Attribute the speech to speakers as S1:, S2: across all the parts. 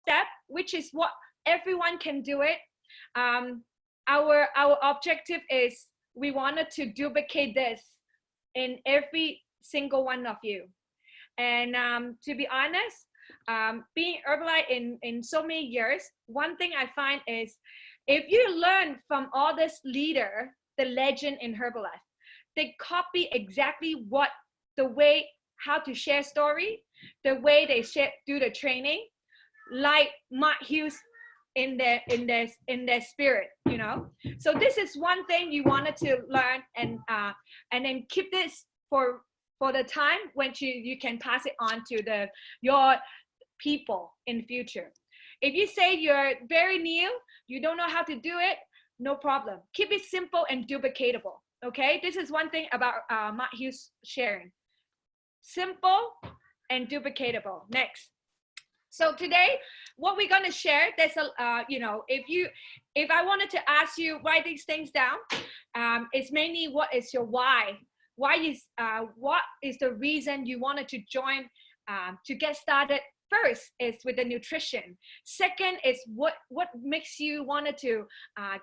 S1: step, which is what everyone can do it. Our objective is we wanted to duplicate this in every single one of you. And to be honest, being Herbalife in so many years, one thing I find is if you learn from all this leader, the legend in Herbalife, they copy exactly what the way how to share story, the way they do the training, like Mark Hughes in their spirit, you know. So this is one thing you wanted to learn, and then keep this for the time when you can pass it on to your people in the future. If you say you're very new, you don't know how to do it, no problem. Keep it simple and duplicatable. Okay, this is one thing about Mark Hughes sharing. Simple and duplicatable. Next. So today, what we're going to share, there's a, you know, if I wanted to ask you, write these things down, it's mainly what is your why? What is the reason you wanted to join, to get started? First is with the nutrition. Second is what makes you wanted to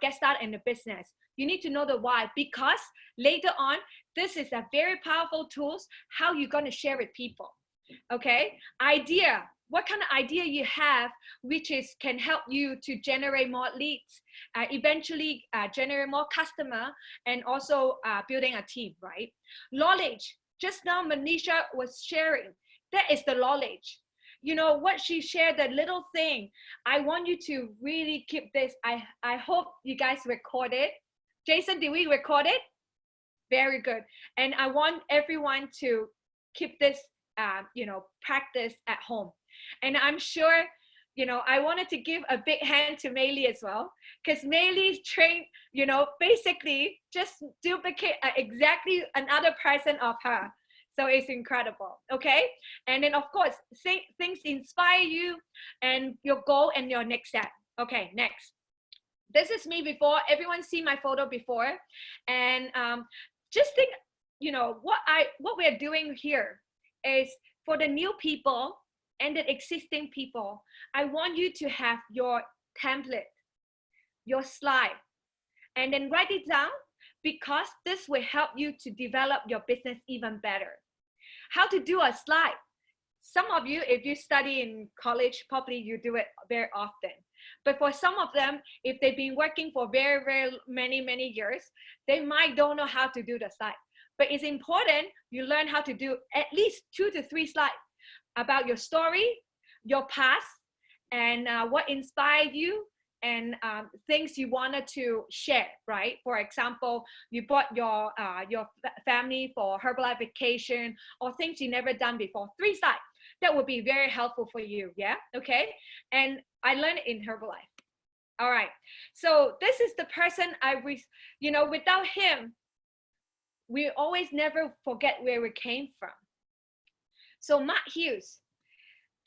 S1: get started in the business. You need to know the why, because later on, this is a very powerful tool, how you're going to share with people. Okay, idea. What kind of idea you have, which can help you to generate more leads, eventually generate more customer, and also building a team, right? Knowledge. Just now, Manisha was sharing. That is the knowledge. You know what she shared, that little thing. I want you to really keep this. I hope you guys record it. Jason, did we record it? Very good. And I want everyone to keep this, you know, practice at home. And I'm sure, you know, I wanted to give a big hand to Maylee as well, because Maylee's trained, you know, basically just duplicate exactly another person of her. So it's incredible, okay? And then of course, things inspire you and your goal and your next step. Okay, next. This is me before. Everyone see my photo before. And just think, you know, what we're doing here is for the new people and the existing people. I want you to have your template, your slide, and then write it down, because this will help you to develop your business even better. How to do a slide. Some of you, if you study in college, probably you do it very often. But for some of them, if they've been working for very, very many years, they might don't know how to do the slide. But it's important you learn how to do at least 2 to 3 slides about your story, your past, and what inspired you, and things you wanted to share, right? For example, you brought your family for Herbalife vacation, or things you never done before. 3 slides. That would be very helpful for you, yeah? Okay? And I learned it in Herbalife. All right. So this is the person you know, without him, we always never forget where we came from. So Mark Hughes,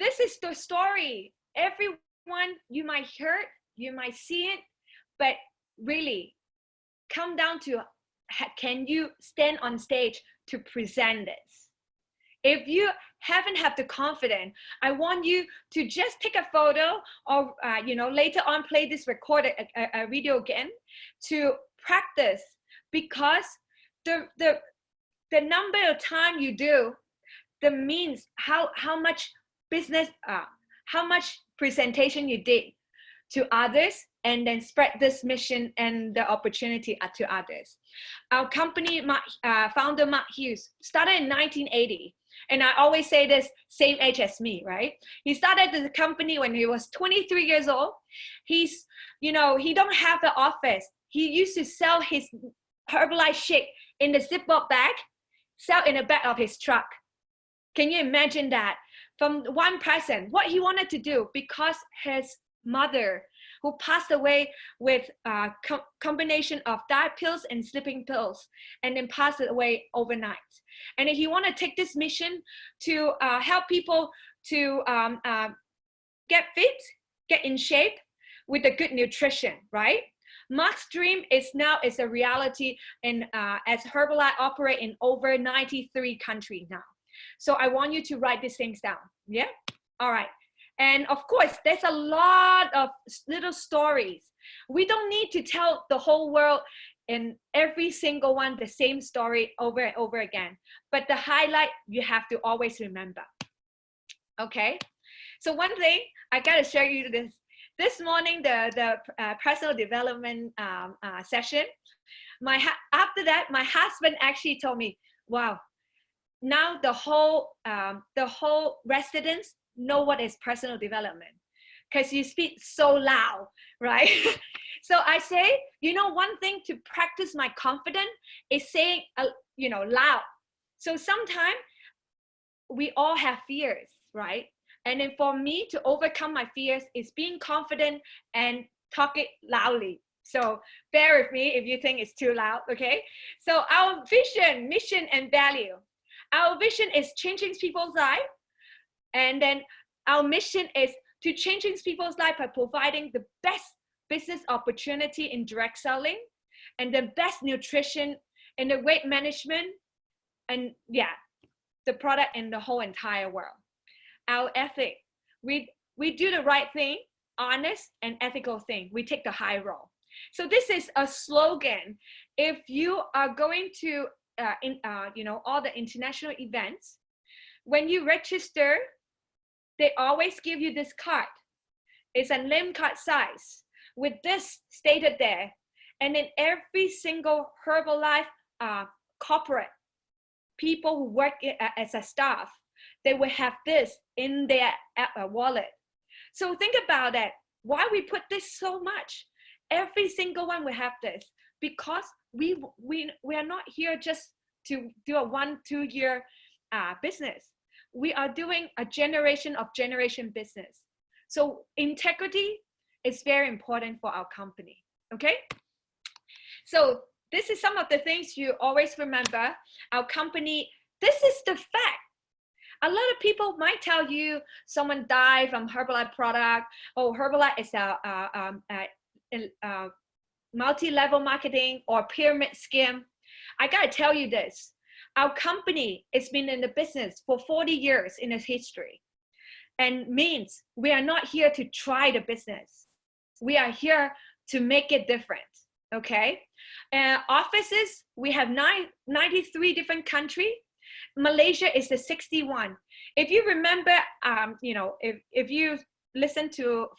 S1: this is the story. Everyone, you might hear it, you might see it, but really come down to, can you stand on stage to present this? If you haven't have the confidence, I want you to just take a photo, or you know, later on play this recorded a video again to practice, because the number of time you do, the means how much business, how much presentation you did to others, and then spread this mission and the opportunity to others. Our company, founder Mark Hughes, started in 1980. And I always say this, same age as me, right? He started the company when he was 23 years old. He's, you know, he don't have the office. He used to sell his Herbalife shake in the Ziploc bag, sell in the back of his truck. Can you imagine that? From one person, what he wanted to do, because his mother, who passed away with a combination of diet pills and sleeping pills, and then passed away overnight. And he wanted to take this mission to help people to get fit, get in shape with a good nutrition, right? Mark's dream is a reality, and as Herbalife operate in over 93 countries now. So I want you to write these things down, yeah? All right. And of course, there's a lot of little stories. We don't need to tell the whole world in every single one the same story over and over again. But the highlight, you have to always remember. Okay? So one thing, I gotta share you this. This morning, the personal development session, after that, my husband actually told me, wow, now the whole residents know what is personal development because you speak so loud, right? So I say, one thing to practice my confidence is saying, loud. So sometimes we all have fears, right? And then for me to overcome my fears is being confident and talk it loudly. So bear with me if you think it's too loud, okay? So our vision, mission, and value. Our vision is changing people's life. And then our mission is to changing people's life by providing the best business opportunity in direct selling and the best nutrition and the weight management and the product in the whole entire world. Our ethic, we do the right thing, honest and ethical thing. We take the high road. So this is a slogan. If you are going to all the international events, when you register, they always give you this card. It's a name card size with this stated there. And in every single Herbalife corporate, people who work as a staff, they will have this in their wallet. So think about that. Why we put this so much? Every single one will have this because we are not here just to do a 1-2 year business. We are doing a generation business. So integrity is very important for our company, okay? So this is some of the things you always remember. Our company, this is the fact. A lot of people might tell you someone died from Herbalife product. Oh, Herbalife is a multi-level marketing or pyramid scheme. I gotta tell you this. Our company has been in the business for 40 years in its history. And means we are not here to try the business. We are here to make it different, okay? Offices, we have 93 different countries. Malaysia is the 61. If you remember, if you listen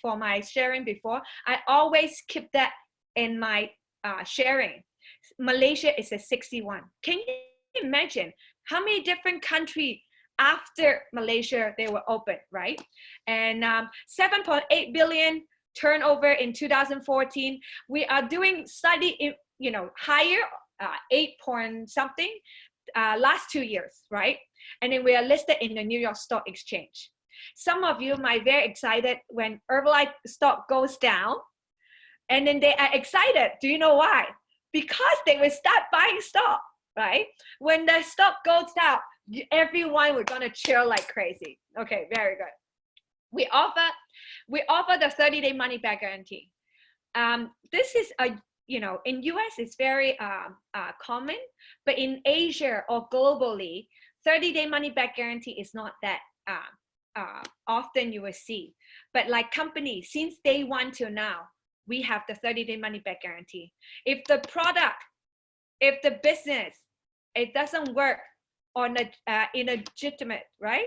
S1: for my sharing before, I always keep that in my sharing. Malaysia is a 61. Can you imagine how many different countries after Malaysia they were open, right? And 7.8 billion turnover in 2014. We are doing slightly, higher, 8 point something last 2 years, right? And then we are listed in the New York Stock Exchange. Some of you might be very excited when Herbalife stock goes down, and then they are excited. Do you know why? Because they will start buying stock, right? When the stock goes down, everyone we're gonna cheer like crazy. Okay, very good. We offer the 30-day money back guarantee. This is in US it's very common, but in Asia or globally, 30-day money back guarantee is not that often you will see. But like companies, since day one till now, we have the 30-day money back guarantee. If the product, if the business, it doesn't work on a illegitimate, right?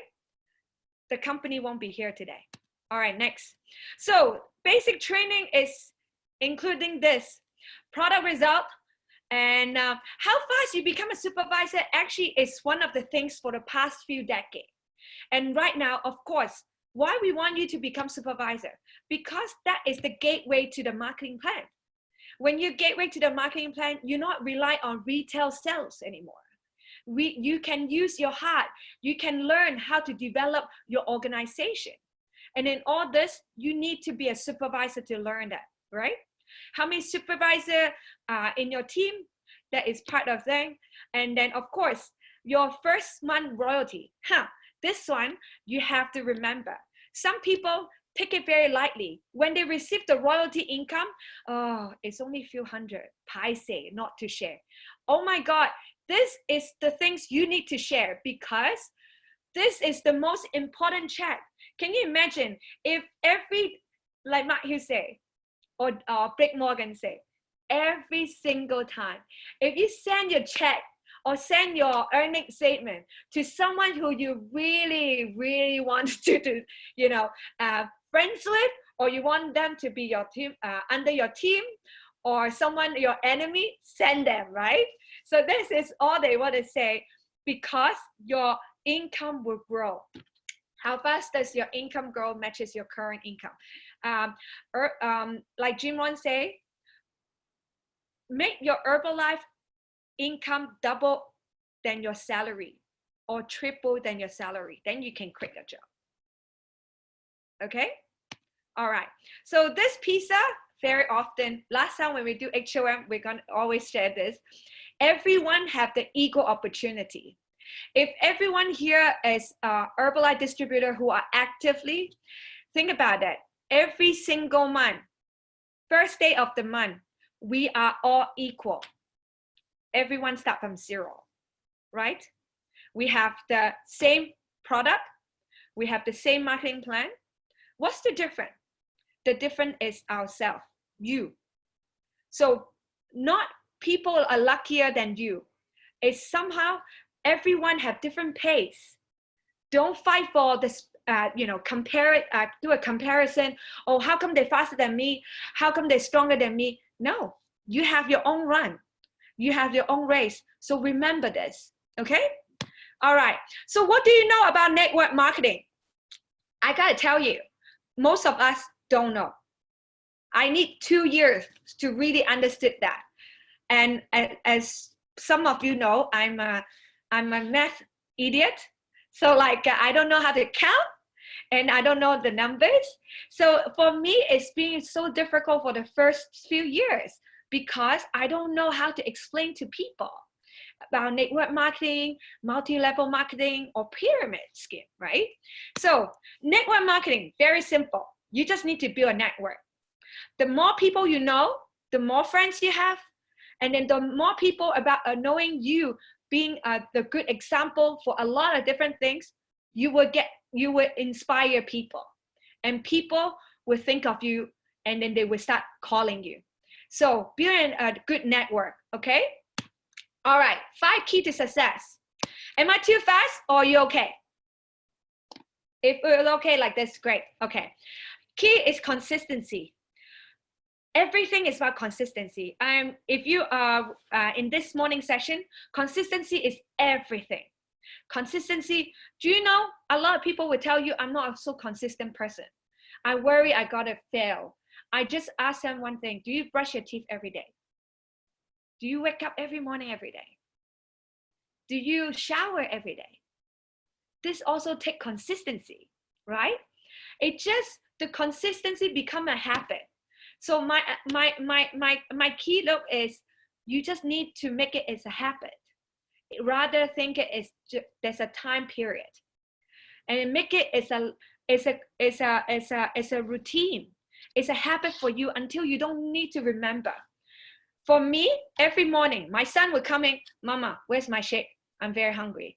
S1: The company won't be here today. All right, next. So basic training is including this product result, and how fast you become a supervisor actually is one of the things for the past few decades. And right now, of course, why we want you to become supervisor? Because that is the gateway to the marketing plan. When you gateway to the marketing plan, you're not rely on retail sales anymore. You can use your heart. You can learn how to develop your organization. And in all this, you need to be a supervisor to learn that, right? How many supervisor in your team? That is part of them. And then, of course, your first month royalty. This one, you have to remember. Some people take it very lightly. When they receive the royalty income, oh, it's only a few hundred. Paise, not to share. Oh my God, this is the things you need to share because this is the most important check. Can you imagine if every, like Mark Hughes say, or Blake Morgan say, every single time, if you send your check or send your earnings statement to someone who you really, really want to friends with, or you want them to be your team, under your team, or someone, your enemy, send them, right? So this is all they want to say, because your income will grow. How fast does your income grow matches your current income. Like Jim Rohn say, make your Herbalife income double than your salary or triple than your salary. Then you can quit your job. Okay? All right. So this pizza, very often, last time when we do HOM, we're going to always share this. Everyone have the equal opportunity. If everyone here is Herbalife distributor who are actively, think about that. Every single month, first day of the month, we are all equal. Everyone start from zero, right? We have the same product. We have the same marketing plan. What's the difference? The difference is ourselves, you. So not people are luckier than you. It's somehow everyone have different pace. Don't fight for this, compare it, do a comparison. Oh, how come they're faster than me? How come they're stronger than me? No, you have your own run. You have your own race. So remember this, okay? All right, so what do you know about network marketing? I gotta tell you, most of us don't know. I need 2 years to really understand that. And as some of you know, I'm a math idiot. So I don't know how to count and I don't know the numbers. So for me, it's been so difficult for the first few years because I don't know how to explain to people about network marketing, multi-level marketing, or pyramid scheme, right? So network marketing, very simple. You just need to build a network. The more people you know, the more friends you have, and then the more people about knowing you being the good example for a lot of different things, you will inspire people, and people will think of you, and then they will start calling you. So building a good network, okay? All right, 5 keys to success. Am I too fast or are you okay? If it's okay like this, great, okay. Key is consistency. Everything is about consistency. If you are in this morning session, consistency is everything. Consistency, do you know, a lot of people will tell you, I'm not a so consistent person. I worry I gotta fail. I just ask them one thing, do you brush your teeth every day? Do you wake up every morning, every day? Do you shower every day? This also takes consistency, right? It just, the consistency become a habit. So my key look is, you just need to make it as a habit. Rather think it is there's a time period, and make it as a routine. It's a habit for you until you don't need to remember. For me, every morning, my son would come in, Mama, where's my shake? I'm very hungry.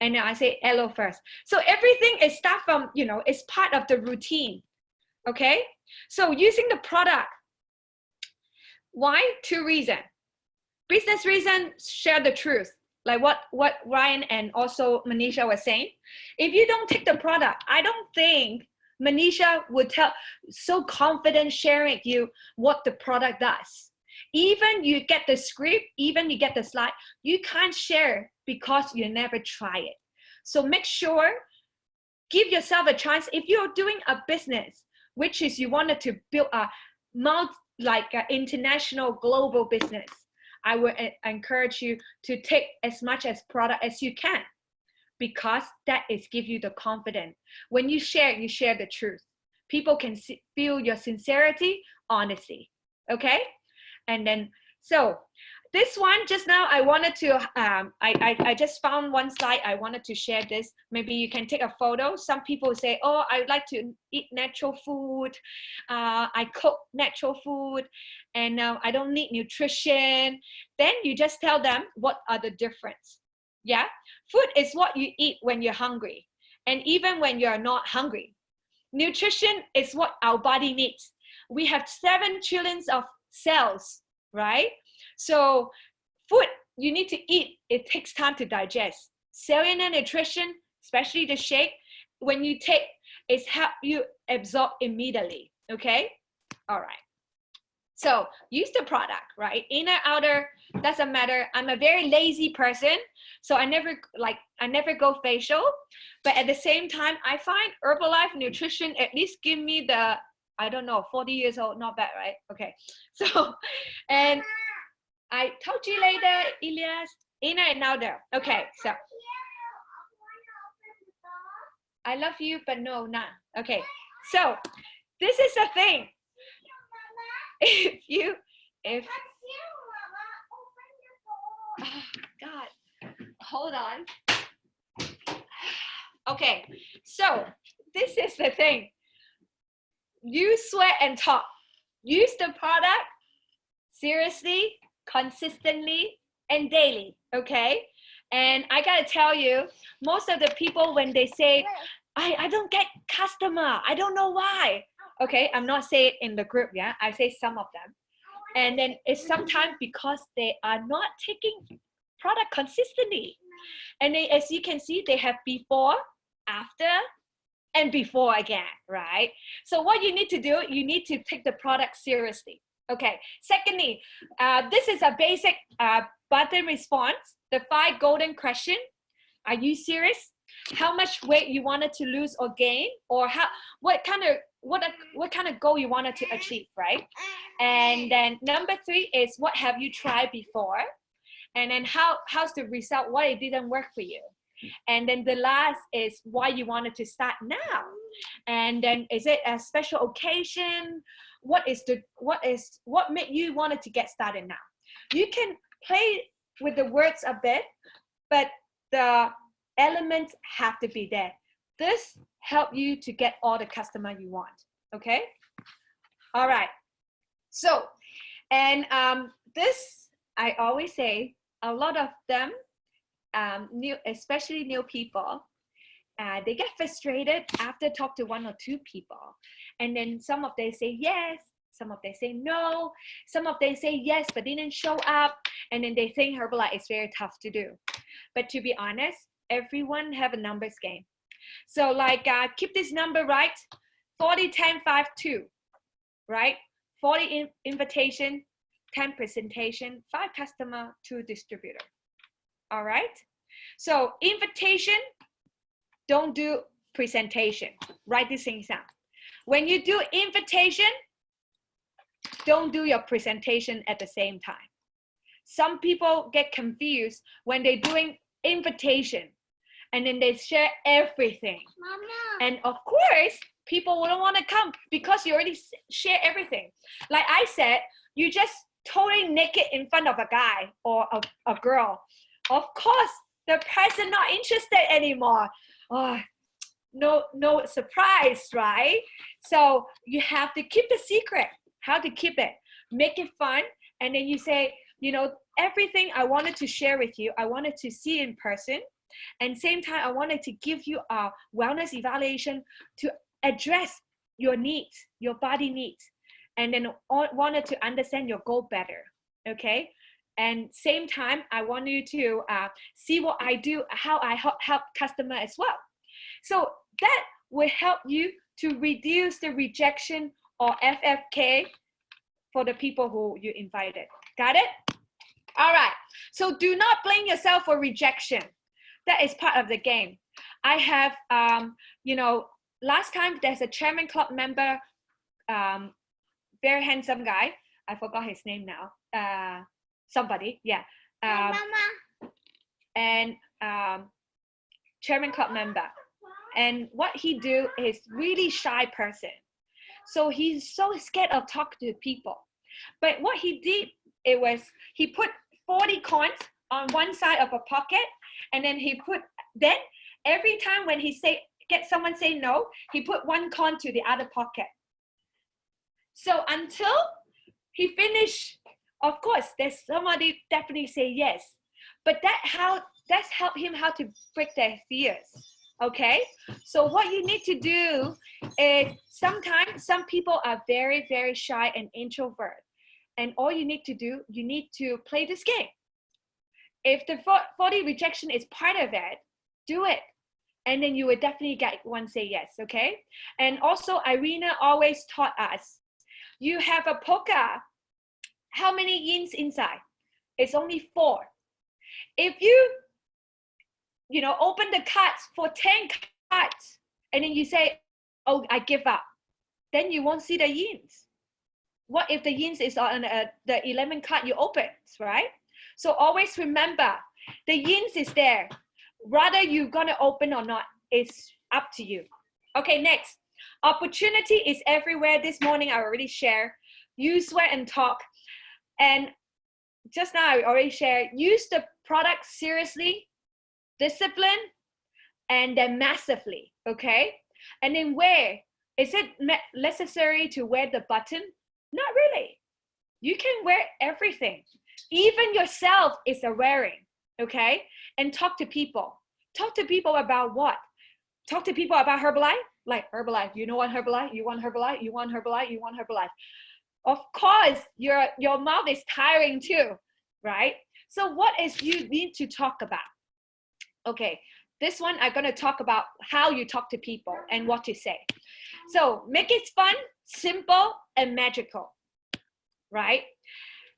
S1: And I say hello first. So everything is start from, it's part of the routine. Okay? So using the product. Why? 2 reasons. Business reason, share the truth. Like what Ryan and also Manisha were saying. If you don't take the product, I don't think Manisha would so confident sharing with you what the product does. Even you get the script, even you get the slide, you can't share because you never try it. So make sure, give yourself a chance. If you're doing a business, which is you wanted to build a international global business, I would encourage you to take as much as product as you can, because that is give you the confidence. When you share the truth. People can feel your sincerity, honesty, okay? And then, so this one just now, I wanted to, I just found one slide. I wanted to share this. Maybe you can take a photo. Some people say, oh, I like to eat natural food. I cook natural food and I don't need nutrition. Then you just tell them what are the difference. Yeah, food is what you eat when you're hungry and even when you're not hungry. nutrition is what our body needs. We have 7 trillion of cells, right? So food you need to eat, it takes time to digest. Cellular nutrition, especially the shake, when you take, it's help you absorb immediately, okay? All right. So use the product, right? Inner, outer, doesn't matter. I'm a very lazy person, so I never go facial. But at the same time, I find Herbalife Nutrition at least give me the, I don't know, 40 years old, not bad, right? Okay. So, and I talk to you later, Elias. Inner and outer. Okay, so. I love you, but no, not. Okay, so this is the thing. If oh God, hold on. Okay, so this is the thing. You sweat and talk. Use the product seriously, consistently, and daily, okay? And I gotta tell you, most of the people, when they say, I don't get customer, I don't know why. Okay, I'm not saying it in the group, yeah? I say some of them. And then it's sometimes because they are not taking product consistently. And they, as you can see, they have before, after, and before again, right? So what you need to do, you need to take the product seriously. Okay, secondly, this is a basic button response, the 5 golden question. Are you serious? How much weight you wanted to lose or gain, or what kind of goal you wanted to achieve, right? And then number 3 is what have you tried before, and then how's the result, why it didn't work for you. And then the last is why you wanted to start now. And then is it a special occasion? What made you wanted to get started now? You can play with the words a bit, but the elements have to be there. This help you to get all the customer you want. Okay. All right. So, and this I always say, a lot of them, especially new people, they get frustrated after talk to 1 or 2 people, and then some of them say yes, some of them say no, some of them say yes but didn't show up, and then they think Herbalife is very tough to do. But to be honest, everyone have a numbers game. So like keep this number right: 40, 10, 5, 2, right? 40 invitation, 10 presentation, 5 customer, 2 distributor. All right. So invitation, don't do presentation. Write these things down. When you do invitation, don't do your presentation at the same time. Some people get confused when they're doing invitation and then they share everything. Mama. And of course, people wouldn't want to come because you already share everything. Like I said, you just totally naked in front of a guy or a girl. Of course, the person not interested anymore. Oh, no surprise, right? So you have to keep the secret. How to keep it? Make it fun. And then you say, you know, everything I wanted to share with you, I wanted to see in person. And same time, I wanted to give you a wellness evaluation to address your needs, your body needs. And then wanted to understand your goal better, okay? And same time, I want you to see what I do, how I help customer as well. So that will help you to reduce the rejection or FFK for the people who you invited. Got it? All right. So do not blame yourself for rejection. That is part of the game. I have, you know, last time there's a chairman club member, very handsome guy. I forgot his name now. Somebody, yeah. And chairman club member. And what he do is really shy person. So he's so scared of talking to people. But what he did, it was he put 40 coins on one side of a pocket, and then then every time when he get someone say no, he put 1 coin to the other pocket. So until he finished, of course, there's somebody definitely say yes. But that's helped him how to break their fears. Okay, so what you need to do is sometimes some people are very, very shy and introvert. And all you need to do, you need to play this game. If the 40 rejection is part of it, do it. And then you will definitely get one say yes, okay? And also Irina always taught us, you have a poker, how many yins inside? It's only 4. If you know, open the cards for 10 cards, and then you say, oh, I give up, then you won't see the yins. What if the yins is on the 11th card you open, right? So always remember, the yins is there. Whether you're gonna open or not, it's up to you. Okay, next. Opportunity is everywhere. This morning I already shared. Use, sweat, and talk. And just now I already shared, use the product seriously, discipline, and then massively, okay? And then wear. Is it necessary to wear the button? Not really. You can wear everything. Even yourself is a wearing, okay? And talk to people. Talk to people about what? Talk to people about Herbalife. Like Herbalife, you know what Herbalife? You want Herbalife? You want Herbalife? You want Herbalife? Of course, your mouth is tiring too, right? So what is you need to talk about? Okay, this one I'm gonna talk about how you talk to people and what to say. So make it fun, simple, and magical, right?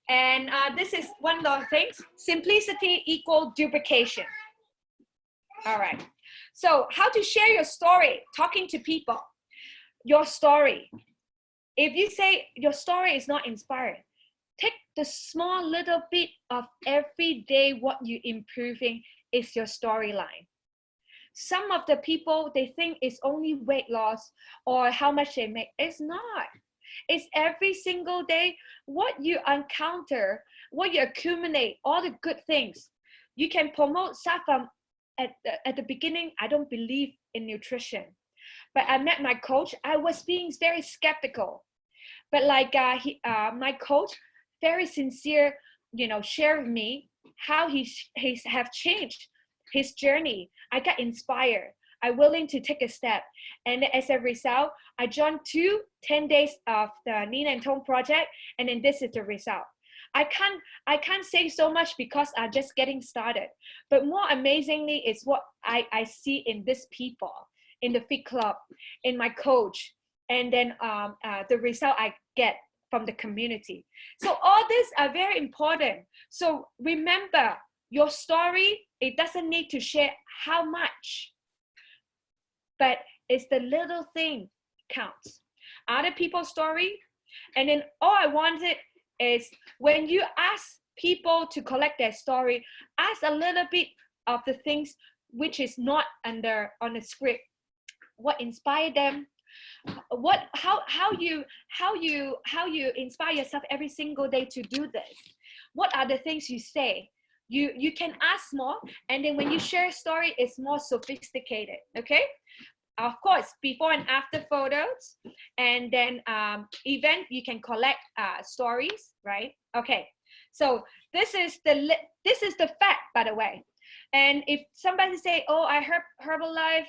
S1: And this is one of the things, simplicity equal duplication. All right, so how to share your story, talking to people, your story. If you say your story is not inspiring, take the small little bit of every day what you're improving is your storyline. Some of the people, they think it's only weight loss or how much they make. It's not. It's every single day what you encounter, what you accumulate, all the good things. You can promote stuff from at the beginning. I don't believe in nutrition, but I met my coach. I was being very skeptical, but like my coach, very sincere, you know, shared with me how he have changed his journey. I got inspired. I'm willing to take a step. And as a result, I joined 10 days of the Nina and Tone project. And then this is the result. I can't say so much because I'm just getting started. But more amazingly is what I see in these people, in the Fit Club, in my coach, and then the result I get from the community. So all these are very important. So remember, your story, it doesn't need to share how much, but it's the little thing counts. Other people's story, and then all I wanted is when you ask people to collect their story, ask a little bit of the things which is not on the script. What inspired them? How you inspire yourself every single day to do this? What are the things you say? You can ask more, and then when you share a story, it's more sophisticated. Okay. Of course, before and after photos, and then event you can collect stories, right? Okay, so this is the fact, by the way. And if somebody say, oh, I heard Herbalife,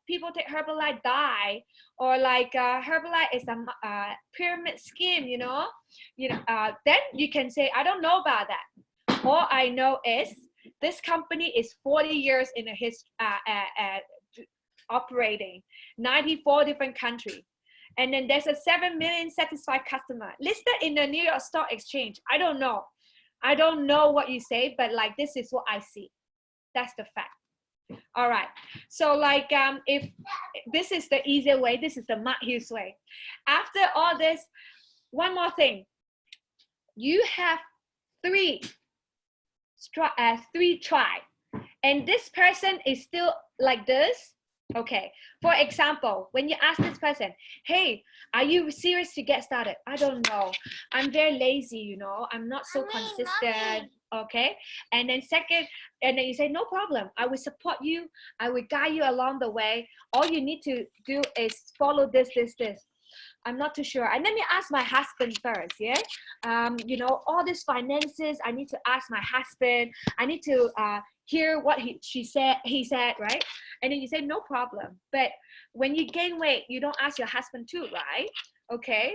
S1: people take Herbalife die, or like Herbalife is a pyramid scheme, you know, then you can say, I don't know about that. All I know is this company is 40 years in a operating 94 different countries, and then there's a 7 million satisfied customer listed in the New York Stock Exchange. I don't know what you say, but like this is what I see. That's the fact. All right, so like if this is the easier way, this is the Mark Hughes way. After all this, one more thing, you have three try, and this person is still like this. Okay, for example, when you ask this person, hey, are you serious to get started? I don't know, I'm very lazy, you know, I'm not so consistent. Okay, and then second, and then you say, no problem, I will support you, I will guide you along the way. All you need to do is follow this. I'm not too sure. And let me ask my husband first, yeah? You know, all these finances, I need to ask my husband. I need to hear what he said, right? And then you say no problem. But when you gain weight, you don't ask your husband too, right? Okay.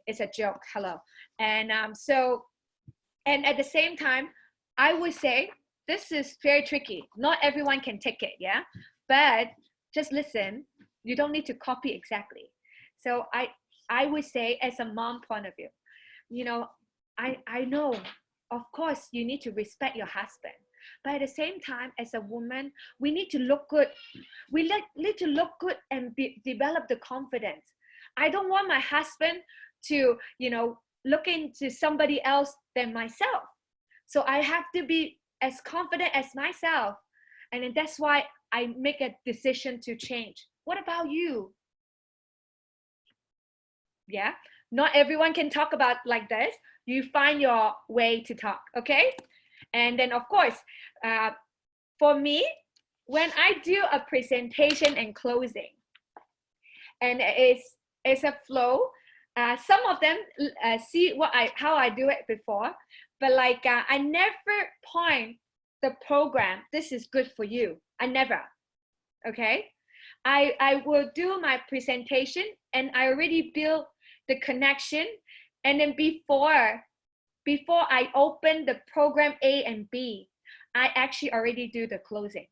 S1: It's a joke. Hello. And and at the same time, I would say this is very tricky. Not everyone can take it, yeah? But just listen. You don't need to copy exactly. So I would say, as a mom point of view, you know, I know, of course, you need to respect your husband. But at the same time, as a woman, we need to look good. We need to look good and develop the confidence. I don't want my husband to, look into somebody else than myself. So I have to be as confident as myself. And then that's why I make a decision to change. What about you? Yeah. Not everyone can talk about like this. You find your way to talk, okay? And then, of course, for me, when I do a presentation and closing, and it's a flow. Some of them see how I do it before, but I never point the program. This is good for you. I never. Okay, I will do my presentation, and I already build the connection, and then before I open the program A and B, I actually already do the closing.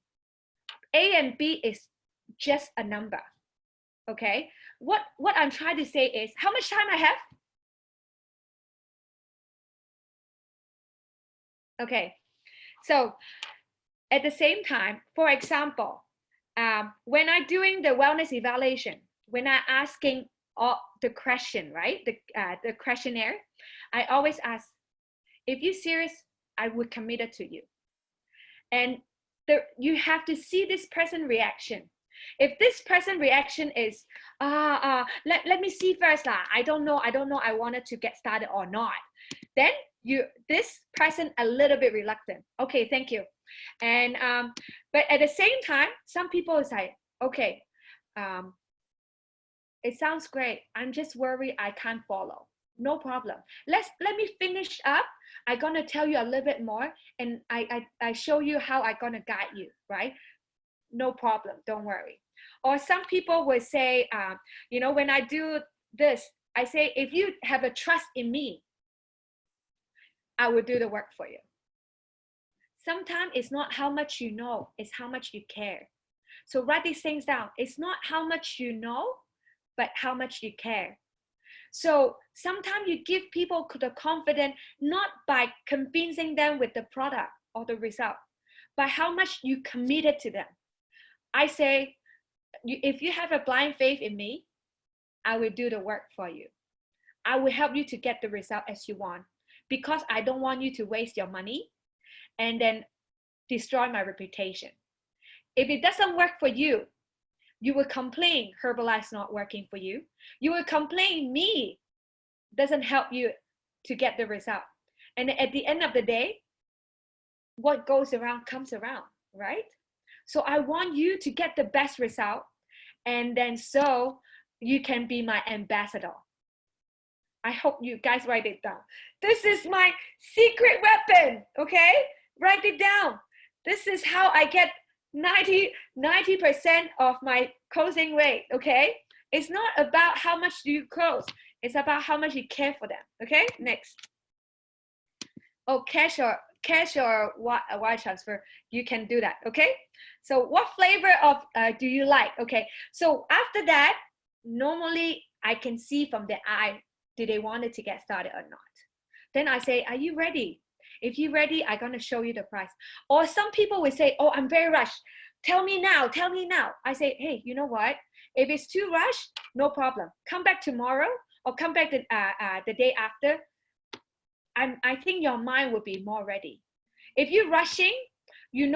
S1: A and B is just a number. Okay, what I'm trying to say is, how much time I have? Okay, so at the same time, for example, when I'm doing the wellness evaluation, when I'm asking all the question, right, the questionnaire, I always ask, if you're serious, I would commit it to you. And you have to see this person reaction. If this person reaction is, let me see first, I don't know, I wanted to get started or not, then this person a little bit reluctant. Okay, thank you. And but at the same time, some people say, okay, it sounds great, I'm just worried I can't follow. No problem. Let me finish up. I'm gonna tell you a little bit more, and I show you how I'm gonna guide you, right? No problem, don't worry. Or some people will say, when I do this, I say, if you have a trust in me, I will do the work for you. Sometimes it's not how much you know, it's how much you care. So write these things down. It's not how much you know, but how much you care. So sometimes you give people the confidence not by convincing them with the product or the result, but how much you committed to them. I say, if you have a blind faith in me, I will do the work for you. I will help you to get the result as you want, because I don't want you to waste your money and then destroy my reputation. If it doesn't work for you, you will complain Herbalife's not working for you. You will complain me doesn't help you to get the result. And at the end of the day, what goes around comes around, right? So I want you to get the best result, and then so you can be my ambassador. I hope you guys write it down. This is my secret weapon, okay? Write it down. This is how I get 90% of my closing rate, okay? It's not about how much do you close. It's about how much you care for them, okay? Next. Oh, cash or wire transfer, you can do that, okay? So what flavor of do you like? Okay, so after that, normally I can see from the eye, do they want it to get started or not? Then I say, are you ready? If you're ready, I'm gonna show you the price. Or some people will say, oh, I'm very rushed. Tell me now. I say, hey, you know what? If it's too rushed, no problem. Come back tomorrow or come back the day after. I think your mind will be more ready. If you're rushing, your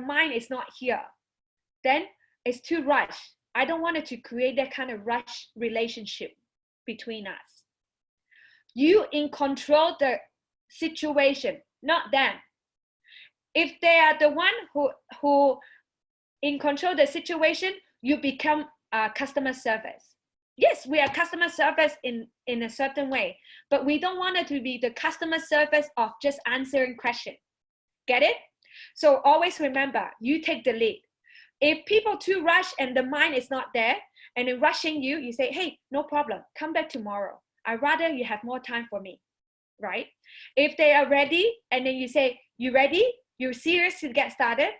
S1: mind is not here. Then it's too rushed. I don't want it to create that kind of rush relationship between us. You in control the situation, not them. If they are the one who in control the situation, you become customer service. Yes, we are customer service in a certain way, but we don't want it to be the customer service of just answering questions. Get it? So always remember, you take the lead. If people too rush and the mind is not there and they're rushing you, you say, hey, no problem, come back tomorrow. I'd rather you have more time for me, right? If they are ready and then you say, you ready? You're serious to get started?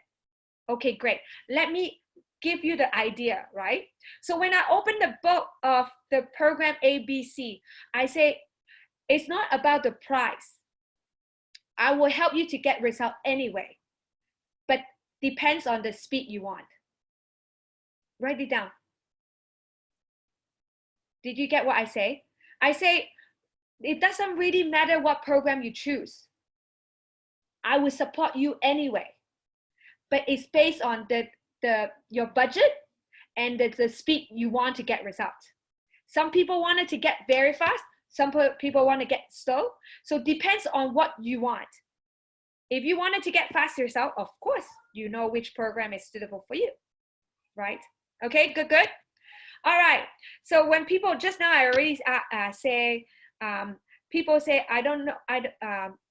S1: Okay, great. Let me give you the idea, right? So when I open the book of the program ABC, I say, it's not about the price. I will help you to get result anyway, but depends on the speed you want. Write it down. Did you get what I say? I say, it doesn't really matter what program you choose. I will support you anyway, but it's based on your budget and the speed you want to get results. Some people want it to get very fast. Some people want to get slow. So it depends on what you want. If you wanted to get fast result, of course, you know which program is suitable for you, right? Okay, good. All right. So when people, just now I already say, people say, I don't know,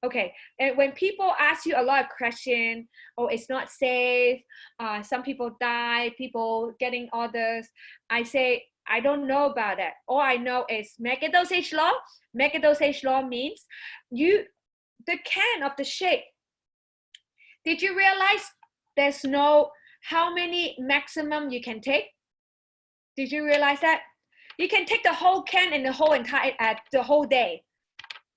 S1: okay. And when people ask you a lot of questions, oh, it's not safe, some people die, people getting orders, I say, I don't know about that. All I know is mega dosage law. Mega dosage law means the can of the shake. Did you realize there's no how many maximum you can take? Did you realize that? You can take the whole can and the whole day.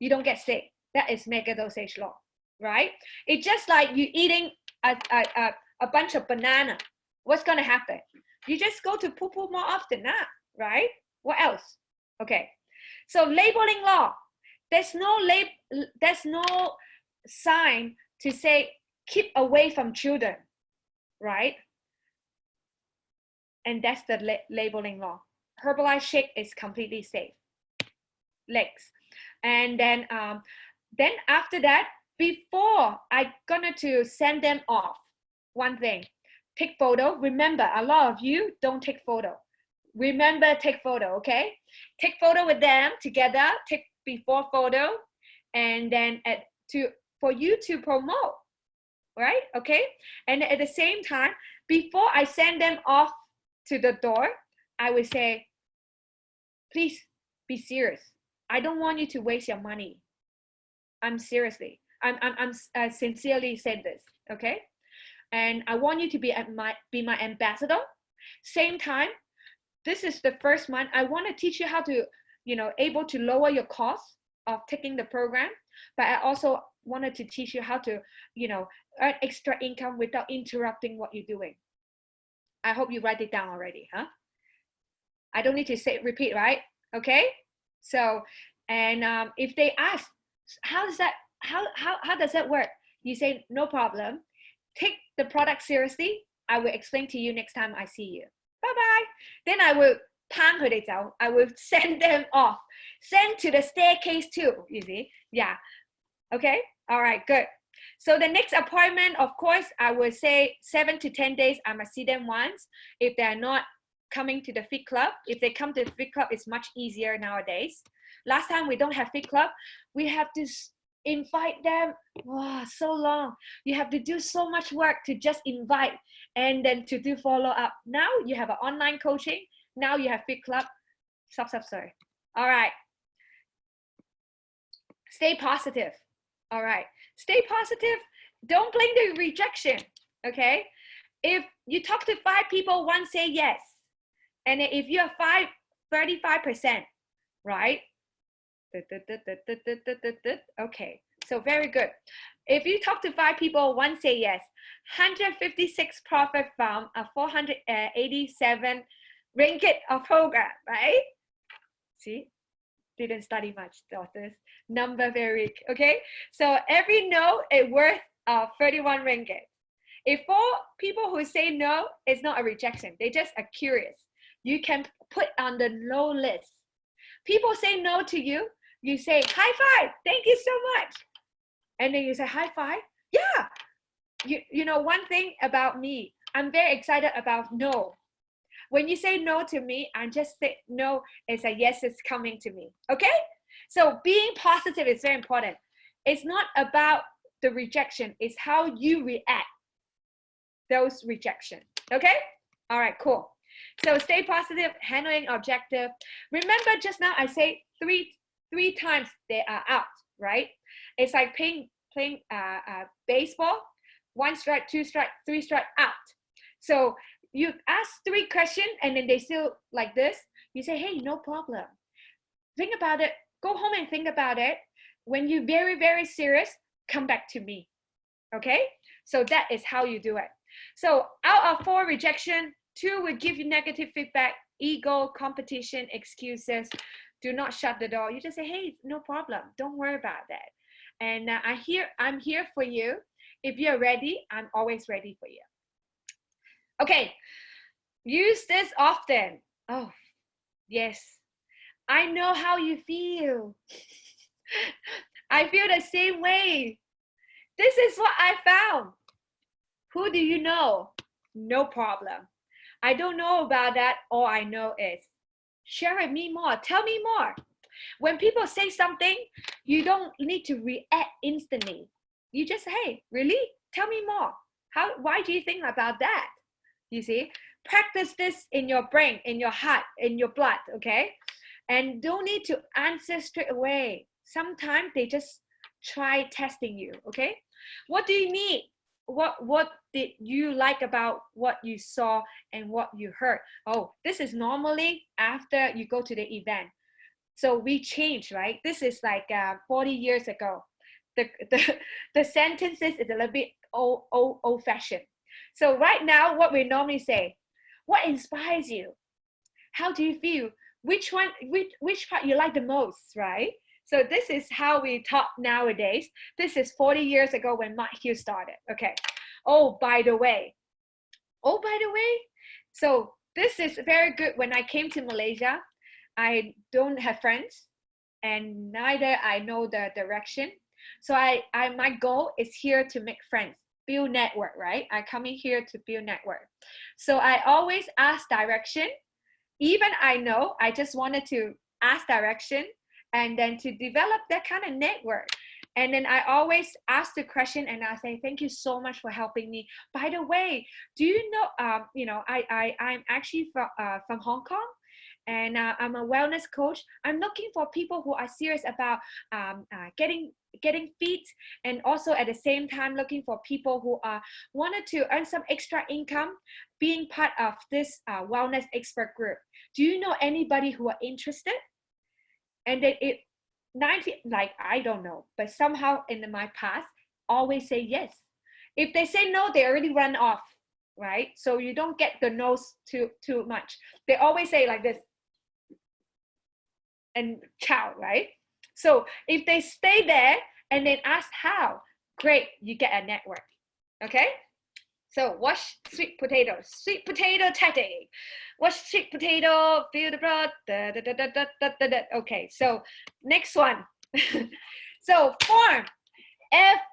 S1: You don't get sick. That is mega dosage law, right? It's just like you eating a bunch of banana. What's gonna happen? You just go to poo-poo more often, right? What else? Okay. So labeling law. There's no sign to say keep away from children, right? And that's the labeling law. Herbalized shake is completely safe. Legs. And then after that, before I gonna to send them off, one thing, take photo. Remember, a lot of you don't take photo. Remember, take photo, okay? Take photo with them together, take before photo, and then for you to promote, right? Okay? And at the same time, before I send them off to the door, I would say, please be serious. I don't want you to waste your money. I'm sincerely said this, okay? And I want you to be my ambassador. Same time, this is the first month. I want to teach you how to, able to lower your cost of taking the program. But I also wanted to teach you how to, earn extra income without interrupting what you're doing. I hope you write it down already, huh? I don't need to repeat, right? Okay. So, and if they ask, how does that work? You say, no problem. Take the product seriously. I will explain to you next time I see you. Bye-bye. Then I will I will send them off. Send to the staircase too, you see? Yeah. Okay. All right, good. So the next appointment, of course, I will say 7 to 10 days, I must see them once. If they're not coming to the Fit Club, if they come to the Fit Club, it's much easier nowadays. Last time we don't have Fit Club, we have to invite them. Wow, so long. You have to do so much work to just invite and then to do follow up. Now you have an online coaching. Now you have Fit Club. Sorry. All right. Stay positive. All right. Stay positive. Don't blame the rejection. Okay. If you talk to 5 people, 1 say yes. And if you have 35%, right? Okay. So very good. If you talk to 5 people, 1 say yes. 156 profit from a 487 ringgit of program, right? See? Didn't study much, daughters. Number very weak, okay? So every no is worth 31 ringgit. If 4 people who say no, it's not a rejection. They just are curious. You can put on the no list. People say no to you, you say, high five, thank you so much. And then you say, high five? Yeah. You know, one thing about me, I'm very excited about no. When you say no to me, I just say no, it's a yes, it's coming to me, okay? So being positive is very important. It's not about the rejection. It's how you react those rejection. Okay? All right, cool. So stay positive, handling objective. Remember just now I say three times they are out, right? It's like playing baseball. 1 strike, 2 strike, 3 strike, out. So you ask 3 questions and then they still like this. You say, hey, no problem. Think about it. Go home and think about it. When you're very, very serious, come back to me. Okay? So that is how you do it. So out of 4 rejection, 2 will give you negative feedback, ego, competition, excuses. Do not shut the door. You just say, hey, no problem. Don't worry about that. And I'm here for you. If you're ready, I'm always ready for you. Okay, use this often. Oh, yes. I know how you feel. I feel the same way. This is what I found. Who do you know? No problem. I don't know about that. All I know is, share with me more. Tell me more. When people say something, you don't need to react instantly. You just say, hey, really? Tell me more. Why do you think about that? You see, practice this in your brain, in your heart, in your blood, okay? And don't need to answer straight away. Sometimes they just try testing you, okay? What do you need? What did you like about what you saw and what you heard? Oh, this is normally after you go to the event. So we change, right? This is like 40 years ago. The sentences is a little bit old fashioned. So right now, what we normally say, what inspires you? How do you feel? Which part you like the most, right? So this is how we talk nowadays. This is 40 years ago when Mark Hugh started. Okay. Oh, by the way. So this is very good. When I came to Malaysia, I don't have friends and neither I know the direction. So my goal is here to make friends, build network, right? I come in here to build network. So I always ask direction. Even I know, I just wanted to ask direction and then to develop that kind of network. And then I always ask the question and I say, thank you so much for helping me. By the way, do you know, I'm actually from Hong Kong. And I'm a wellness coach. I'm looking for people who are serious about getting fit, and also at the same time looking for people who wanted to earn some extra income, being part of this wellness expert group. Do you know anybody who are interested? And then I don't know, but somehow in my past, always say yes. If they say no, they already run off, right? So you don't get the no's too much. They always say like this, and ciao, right? So if they stay there and then ask how, great, you get a network. Okay? So wash sweet potato tactic. Wash sweet potato, feel the blood. Okay, so next one. So form,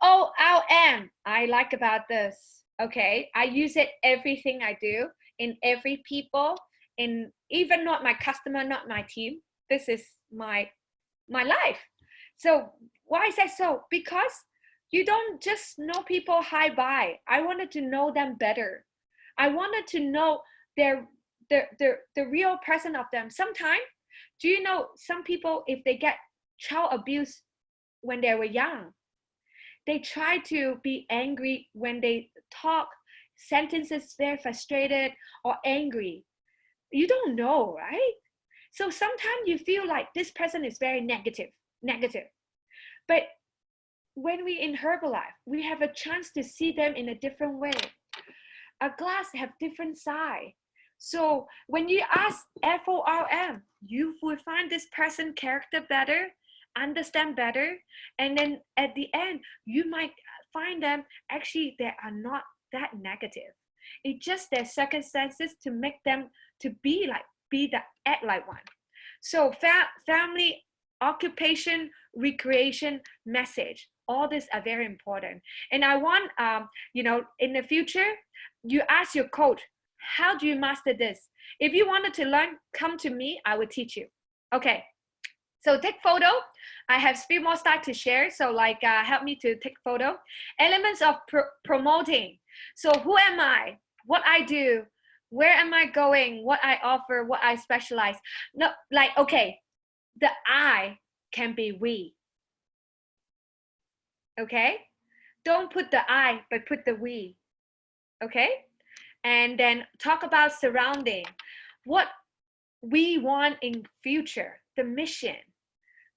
S1: FORM. I like about this. Okay, I use it everything I do, in every people, in even not my customer, not my team. This is my life. So why is that so? Because you don't just know people hi bye. I wanted to know them better. I wanted to know the real person of them. Sometimes, do you know some people, if they get child abuse when they were young, they try to be angry when they talk sentences, very frustrated or angry. You don't know, right? So sometimes you feel like this person is very negative. But when we in Herbalife, we have a chance to see them in a different way. A glass have different size. So when you ask FORM, you will find this person character better, understand better, and then at the end, you might find them actually they are not that negative. It's just their circumstances to make them to act like one. So family, occupation, recreation, message, all these are very important. And I want, in the future, you ask your coach, how do you master this? If you wanted to learn, come to me, I will teach you. Okay, So take photo. I have few more slides to share. So like help me to take photo. Elements of promoting. So who am I? What I do? Where am I going? What I offer? What I specialize? No, like okay, the I can be we. Okay, don't put the I, but put the we. Okay, and then talk about surrounding. What we want in future, the mission,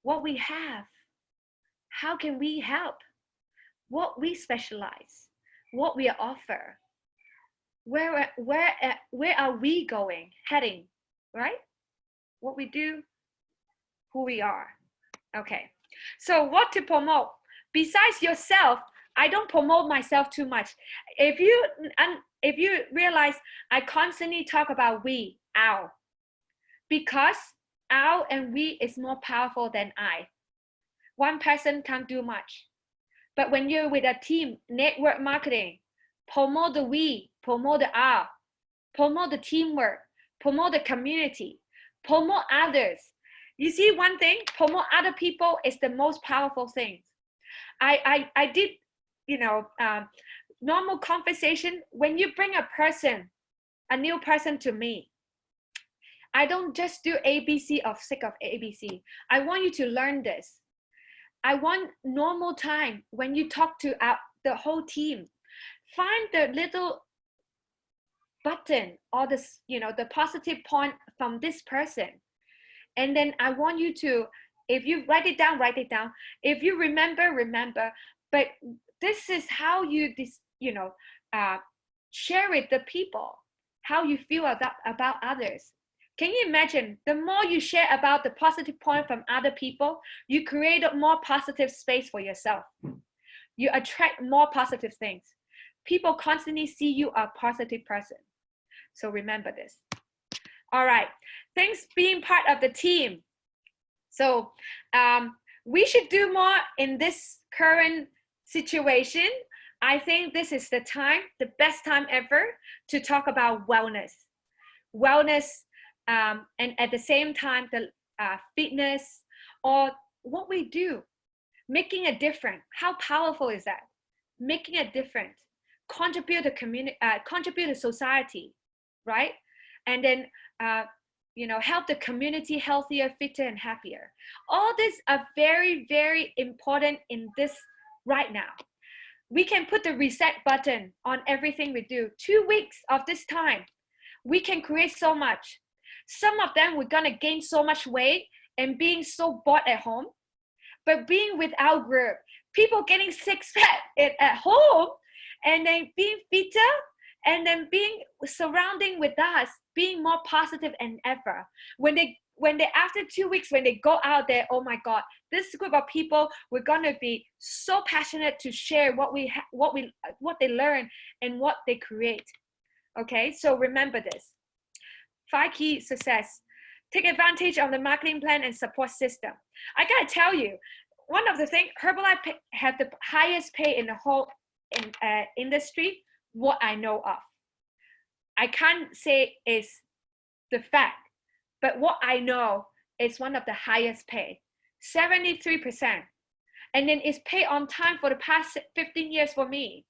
S1: what we have, how can we help, what we specialize, what we offer, where are we going, heading, right? What we do, who we are. Okay, so what to promote besides yourself? I don't promote myself too much. If you realize, I constantly talk about we, our, because our and we is more powerful than I. One person can't do much. But when you're with a team, network marketing, promote the we, promote the our, promote the teamwork, promote the community, promote others. You see one thing, promote other people is the most powerful thing. I did, normal conversation. When you bring a new person to me, I don't just do ABC of sake of ABC. I want you to learn this. I want normal time when you talk to the whole team. Find the little button or the positive point from this person. And then I want you to, if you write it down, write it down. If you remember, remember. But this is how you share with the people, how you feel about others. Can you imagine, the more you share about the positive point from other people, you create a more positive space for yourself. You attract more positive things. People constantly see you a positive person. So remember this. All right, thanks being part of the team. So we should do more in this current situation. I think this is the time, the best time ever, to talk about wellness. And at the same time, the fitness, or what we do, making a difference. How powerful is that? Making a difference, contribute to community, contribute to society, right? And then help the community healthier, fitter, and happier. All these are very, very important in this right now. We can put the reset button on everything we do. 2 weeks of this time, we can create so much. Some of them, we're gonna gain so much weight and being so bored at home. But being with our group, people getting six-pack at home, and then being fitter, and then being surrounding with us, being more positive than ever. When they after 2 weeks, when they go out there, oh my God, this group of people, we're gonna be so passionate to share what they learn and what they create. Okay, so remember this. 5 key success. Take advantage of the marketing plan and support system. I gotta tell you, one of the things, Herbalife have the highest pay in the whole industry, what I know of. I can't say is the fact, but what I know is one of the highest pay, 73%. And then it's paid on time for the past 15 years for me.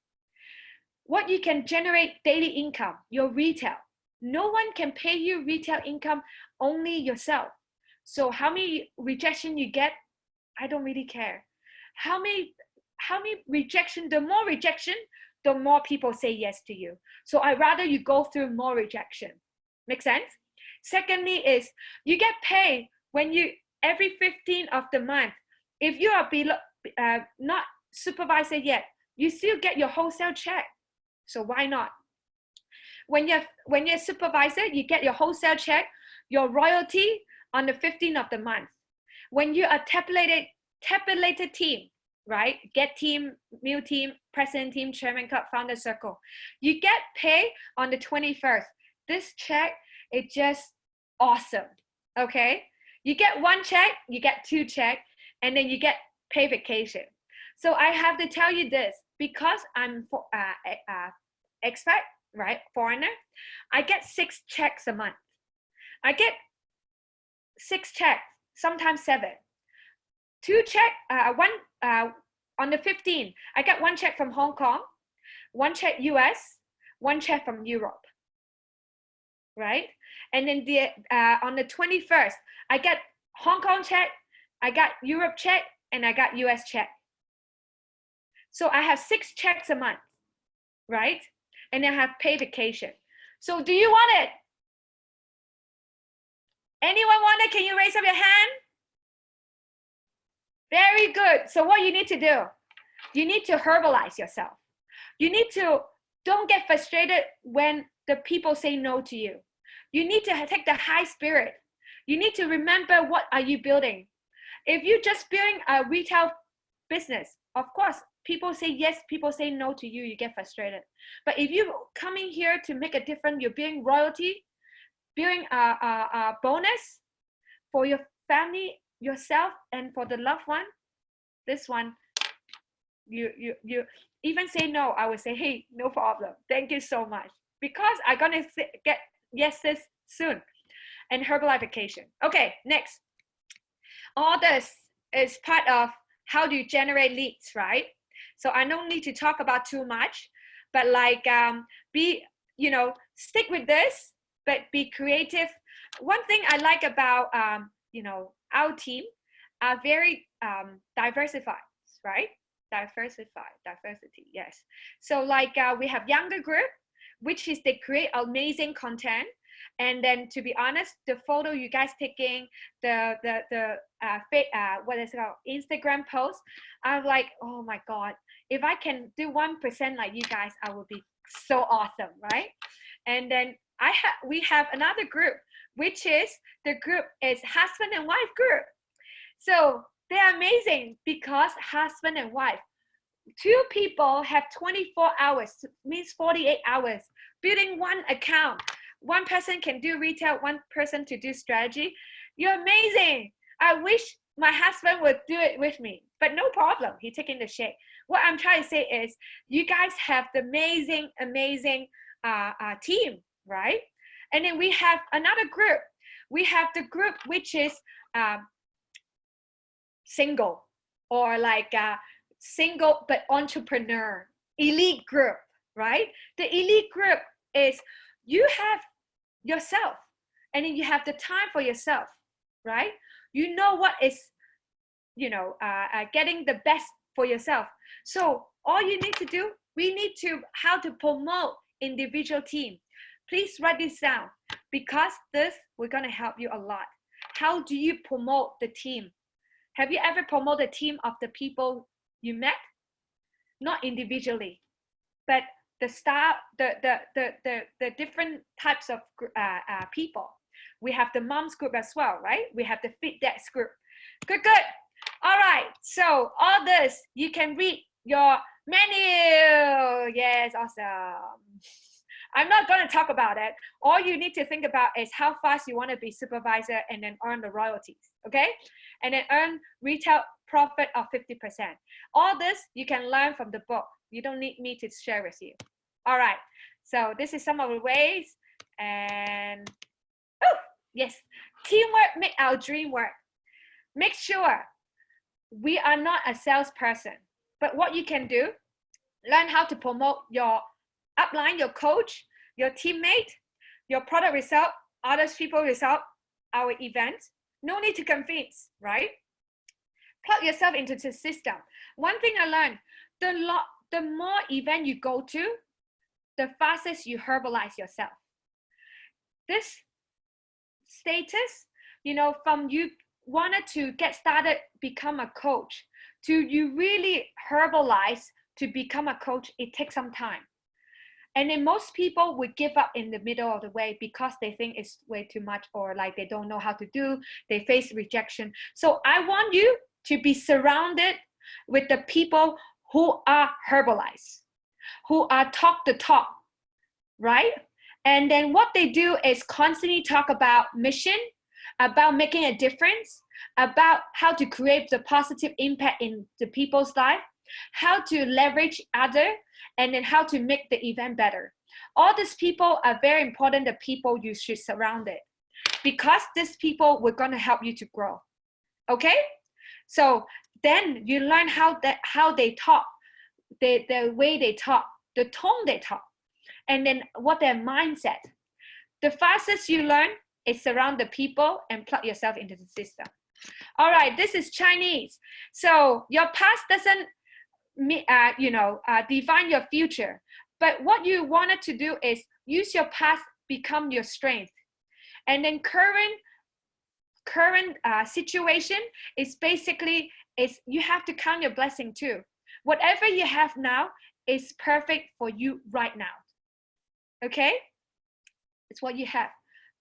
S1: What you can generate daily income, your retail. No one can pay you retail income, only yourself. So how many rejection you get, I don't really care. How many rejection, the more rejection, the more people say yes to you. So I'd rather you go through more rejection. Make sense? Secondly is, you get paid when you, every 15th of the month. If you are below, not supervisor yet, you still get your wholesale check. So why not? When you're supervisor, you get your wholesale check, your royalty on the 15th of the month. When you are tabulated team, right? Get team, meal team, president team, chairman cup, founder circle. You get paid on the 21st. This check is just awesome. Okay? You get 1 check, you get 2 check, and then you get paid vacation. So I have to tell you this, because I'm expat, right? Foreigner, I get 6 checks a month. I get 6 checks. sometimes 7. 2 check, one on the 15th, I got 1 check from Hong Kong, 1 check US, 1 check from Europe, right? And then on the 21st, I got Hong Kong check, I got Europe check, and I got US check. So I have 6 checks a month, right? And I have paid vacation. So do you want it? Anyone want it? Can you raise up your hand? Very good. So what you need to do, you need to herbalize yourself. You need to, don't get frustrated when the people say no to you. You need to take the high spirit. You need to remember, what are you building? If you're just building a retail business, of course, people say yes, people say no to you, you get frustrated. But if you're coming here to make a difference, you're building royalty, building a bonus for your family, yourself, and for the loved one, this one, you even say no, I would say, hey, no problem, thank you so much, because I'm gonna get yeses soon. And herbalification. Okay, next. All this is part of how do you generate leads, right? So I don't need to talk about too much, but like stick with this, but be creative. One thing I like about our team are very diversified, right? Diversity, yes. So like we have younger group, which is they create amazing content. And then, to be honest, the photo you guys taking, the what is it called, Instagram post, I'm like, oh my God, if I can do 1% like you guys, I would be so awesome, right? And then we have another group, which is the group is husband and wife group. So they're amazing because husband and wife, 2 people have 24 hours, means 48 hours, building 1 account. 1 person can do retail, 1 person to do strategy. You're amazing. I wish my husband would do it with me, but no problem. He's taking the shade. What I'm trying to say is, you guys have the amazing team, right? And then we have another group. We have the group which is single, or like single but entrepreneur, elite group, right? The elite group is, you have yourself, and then you have the time for yourself, right? You know what is, getting the best for yourself. So all you need to do, we need to how to promote individual team. Please write this down, because this we're going to help you a lot. How do you promote the team? Have you ever promoted a team of the people you met? Not individually, but the style, the different types of people. We have the moms group as well, right? We have the fit dads group. Good. All right. So all this, you can read your menu. Yes, awesome. I'm not going to talk about it. All you need to think about is how fast you want to be supervisor and then earn the royalties, okay? And then earn retail profit of 50%. All this you can learn from the book. You don't need me to share with you. All right, so this is some of the ways. And yes, teamwork make our dream work. Make sure we are not a salesperson, but what you can do, learn how to promote your upline, your coach, your teammate, your product result, other people result, our events. No need to convince, right? Plug yourself into the system. One thing I learned, the more event you go to, the fastest you herbalize yourself. This status, from you wanted to get started, become a coach, to you really herbalize to become a coach, it takes some time. And then most people would give up in the middle of the way because they think it's way too much, or like they don't know how to do, they face rejection. So I want you to be surrounded with the people who are herbalized, who are talk the talk, right? And then what they do is constantly talk about mission, about making a difference, about how to create the positive impact in the people's life, how to leverage other, and then how to make the event better. All these people are very important, the people you should surround it, because these people were going to help you to grow. Okay, so then you learn how they talk, the way they talk, the tone they talk, and then what their mindset. The fastest you learn is surround the people and plug yourself into the system. All right, this is Chinese. So your past doesn't define your future, but what you wanted to do is use your past become your strength. And then current situation is basically is you have to count your blessing too. Whatever you have now is perfect for you right now. Okay, it's what you have.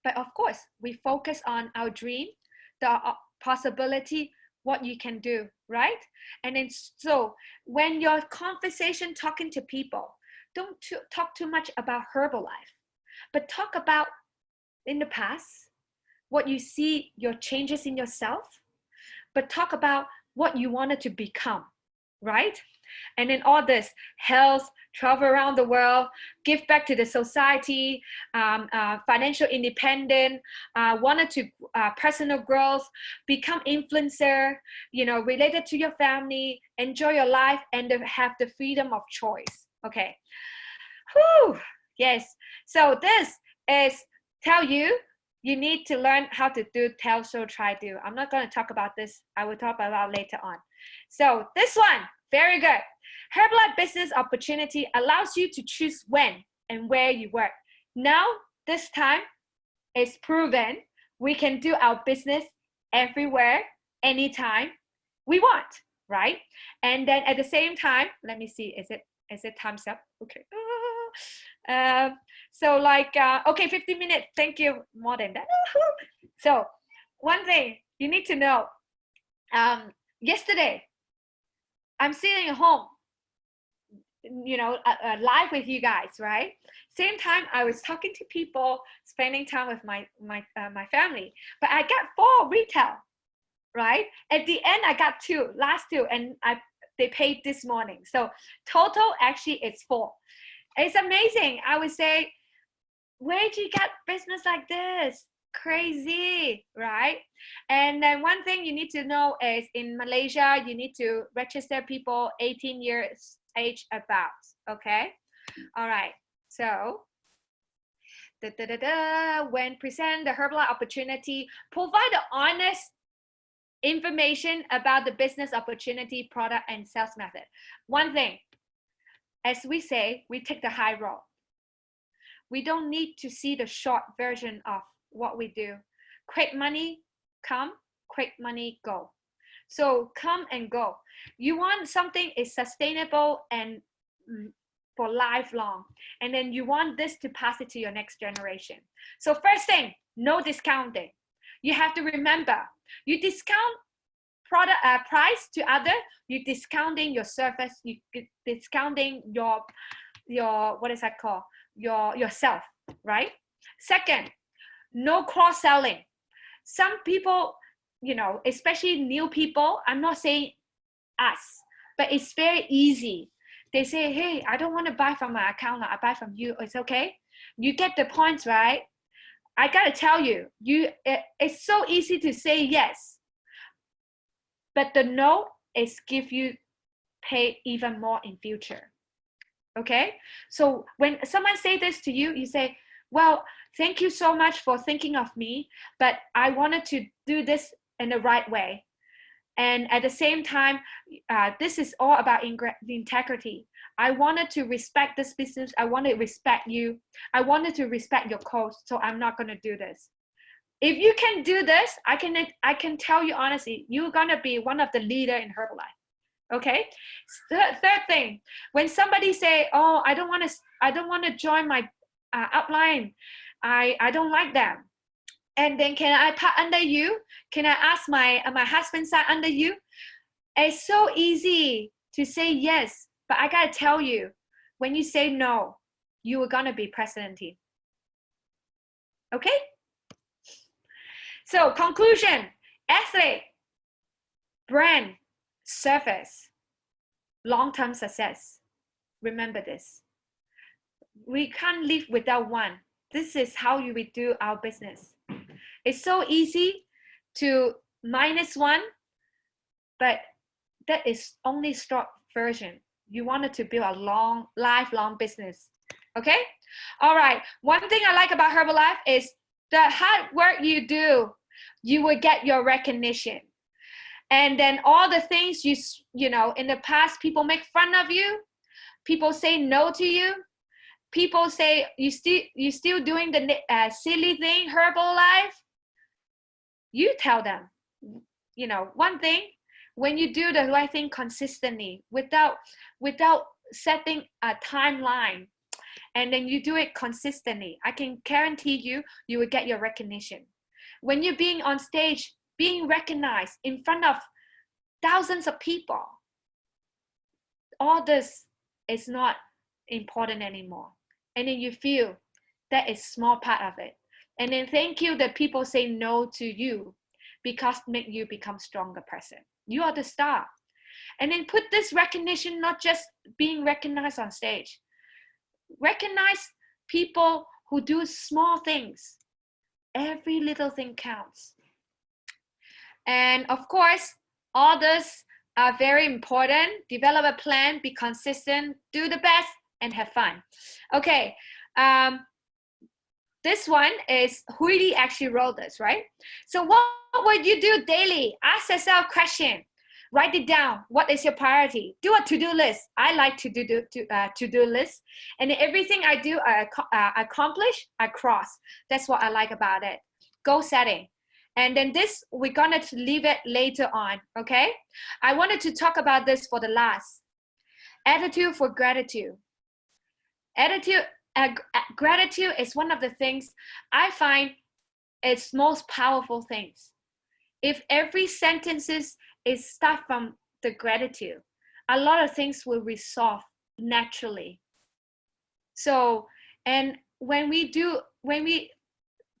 S1: But of course, we focus on our dream, the possibility, what you can do, right? And then so when your conversation talking to people, don't talk too much about Herbalife, but talk about in the past, what you see, your changes in yourself, but talk about what you wanted to become, right? And then all this health, travel around the world, give back to the society, financial independent, wanted to personal growth, become influencer, related to your family, enjoy your life, and have the freedom of choice. Okay. Whew. Yes. So this is tell you need to learn how to do tell, show, try, do. I'm not going to talk about this. I will talk about later on. So this one, very good. Herbalife business opportunity allows you to choose when and where you work. Now, this time, it's proven we can do our business everywhere, anytime we want, right? And then at the same time, let me see, is it time's up? Okay. So like, okay, 50 minutes. Thank you. More than that. So one thing you need to know, yesterday, I'm sitting at home, live with you guys, right? Same time I was talking to people, spending time with my family, but I got 4 retail, right? At the end, I got last two, and they paid this morning. So total actually it's 4. It's amazing. I would say, where did you get business like this? Crazy, right? And then one thing you need to know is in Malaysia, you need to register people 18 years age about, okay? All right, so when present the Herbalife opportunity, provide the honest information about the business opportunity, product, and sales method. One thing, as we say, we take the high road. We don't need to see the short version of what we do. Quick money come, quick money go. So come and go. You want something is sustainable and for lifelong. And then you want this to pass it to your next generation. So first thing, no discounting. You have to remember, you discount product price to other, you discounting your service, you discounting your what is that called? Yourself, right? Second, no cross-selling. Some people, especially new people, I'm not saying us, but it's very easy. They say, hey, I don't want to buy from my account, I buy from you. It's okay. You get the points, right? I gotta tell you, it's so easy to say yes, but the no is give you pay even more in future. Okay, so when someone say this to you, you say, well, thank you so much for thinking of me, but I wanted to do this in the right way. And at the same time, this is all about integrity. I wanted to respect this business. I want to respect you. I wanted to respect your code, so I'm not going to do this. If you can do this, I can tell you honestly, you're going to be one of the leader in Herbalife. Okay. Third thing, when somebody say, oh, I don't want to join my upline, I don't like them, and then can I put under you? Can I ask my husband side under you? It's so easy to say yes, but I gotta tell you, when you say no, you are gonna be president team. Okay. So conclusion: athlete, brand, service, long-term success. Remember this. We can't live without one. This is how we do our business. It's so easy to -1 but that is only short version. You wanted to build a long, lifelong business. Okay? All right. One thing I like about Herbalife is the hard work you do, you will get your recognition. And then all the things you know, in the past, people make fun of you, people say no to you, people say you still doing the silly thing, Herbalife. You tell them, you know, one thing, when you do the right thing consistently without setting a timeline, and then you do it consistently, I can guarantee you will get your recognition. When you're being on stage, being recognized in front of thousands of people, all this is not important anymore. And then you feel that is small part of it. And then thank you that people say no to you, because make you become stronger person. You are the star. And then put this recognition, not just being recognized on stage. Recognize people who do small things. Every little thing counts. And of course, all this are very important. Develop a plan, be consistent, do the best, and have fun. Okay, this one is Huili actually wrote this, right? So what would you do daily? Ask yourself a question. Write it down. What is your priority? Do a to-do list. I like to do to-do list. And everything I do, I accomplish, I cross. That's what I like about it. Goal setting. And then this, we're gonna leave it later on, okay? I wanted to talk about this for the last. Attitude for gratitude. Gratitude is one of the things I find it's most powerful things. If every sentences is start from the gratitude, a lot of things will resolve naturally. So, and when we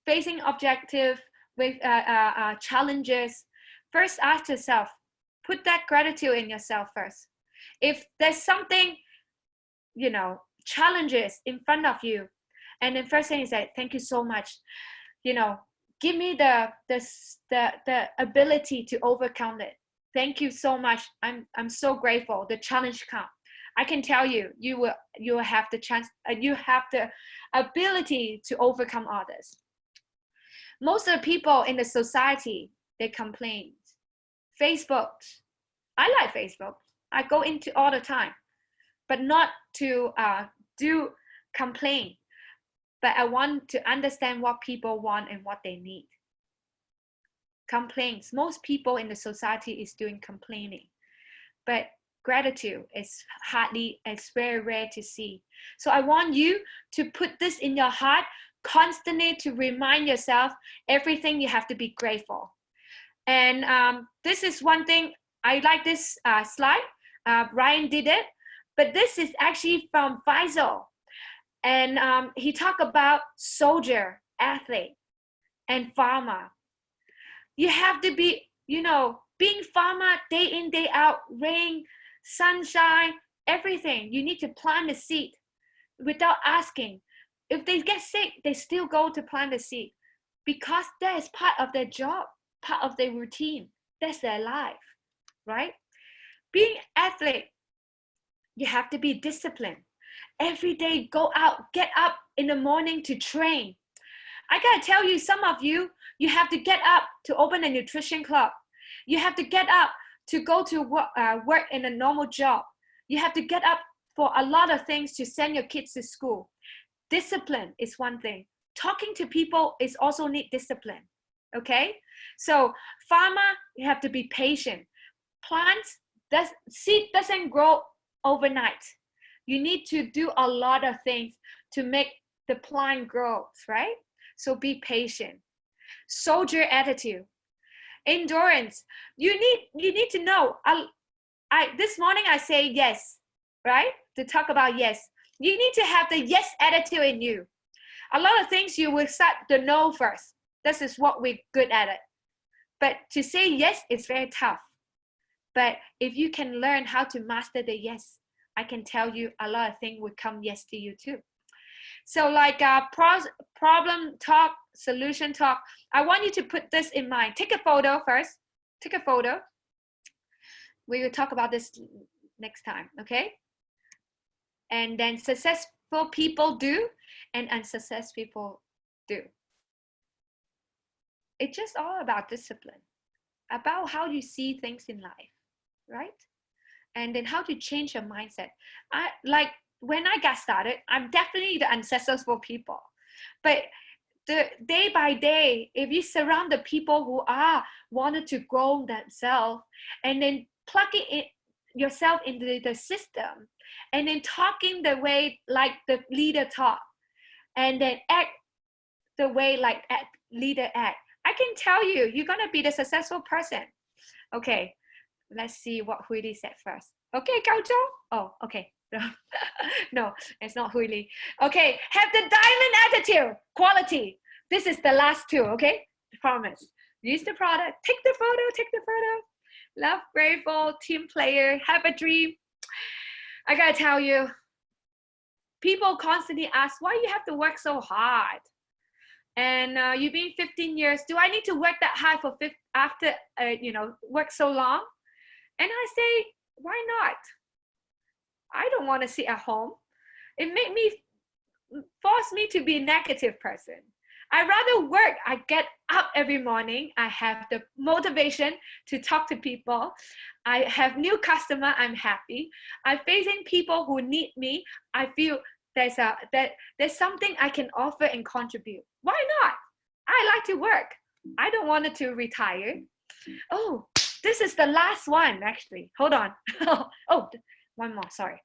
S1: facing objective with challenges, first ask yourself, put that gratitude in yourself first. If there's something, you know, challenges in front of you, and then first thing is that thank you so much, you know, give me the ability to overcome it. Thank you so much. I'm so grateful. The challenge come. I can tell you, you will have the chance. You have the ability to overcome all this. Most of the people in the society, they complain. Facebook, I like Facebook. I go into all the time, but not to do complain. But I want to understand what people want and what they need. Complaints. Most people in the society is doing complaining, but gratitude is it's very rare to see. So I want you to put this in your heart constantly, to remind yourself everything you have to be grateful. And this is one thing, I like this slide. Ryan did it, but this is actually from Faisal. And he talked about soldier, athlete, and farmer. You have to be, you know, being farmer day in, day out, rain, sunshine, everything. You need to plant the seed without asking. If they get sick, they still go to plant the seed, because that is part of their job, part of their routine. That's their life, right? Being athlete, you have to be disciplined. Every day, go out, get up in the morning to train. I gotta tell you, some of you, you have to get up to open a nutrition club. You have to get up to go to work in a normal job. You have to get up for a lot of things to send your kids to school. Discipline is one thing. Talking to people is also need discipline, okay? So farmer, you have to be patient. Plants, seed doesn't grow overnight. You need to do a lot of things to make the plant grow, right? So be patient. Soldier attitude. Endurance. You need to know. This morning I say yes, right? To talk about yes. You need to have the yes attitude in you. A lot of things you will start the no first. This is what we're good at it. But to say yes is very tough. But if you can learn how to master the yes, I can tell you a lot of things will come yes to you too. So like problem talk, solution talk, I want you to put this in mind. Take a photo first. Take a photo. We will talk about this next time, okay? And then successful people do and unsuccessful people do. It's just all about discipline, about how you see things in life, right? And then how to change your mindset. When I got started, I'm definitely the unsuccessful people. But the day by day, if you surround the people who are wanted to grow themselves, and then plugging in yourself into the system, and then talking the way like the leader talk, and then act the way like leader act, I can tell you, you're gonna be the successful person. Okay, let's see what Huili said first. Okay, Gao Zhou. Oh, okay. No, it's not Huili. Okay, have the diamond attitude, quality. This is the last two, okay? Promise. Use the product, take the photo. Love, grateful, team player, have a dream. I gotta tell you, people constantly ask, why you have to work so hard? And you've been 15 years. Do I need to work that hard for after work so long? And I say, why not? I don't want to sit at home. It made me force me to be a negative person. I rather work. I get up every morning. I have the motivation to talk to people. I have new customer. I'm happy. I'm facing people who need me. I feel there's something I can offer and contribute. Why not? I like to work. I don't want to retire. Oh, this is the last one actually. Hold on. Oh, one more, sorry.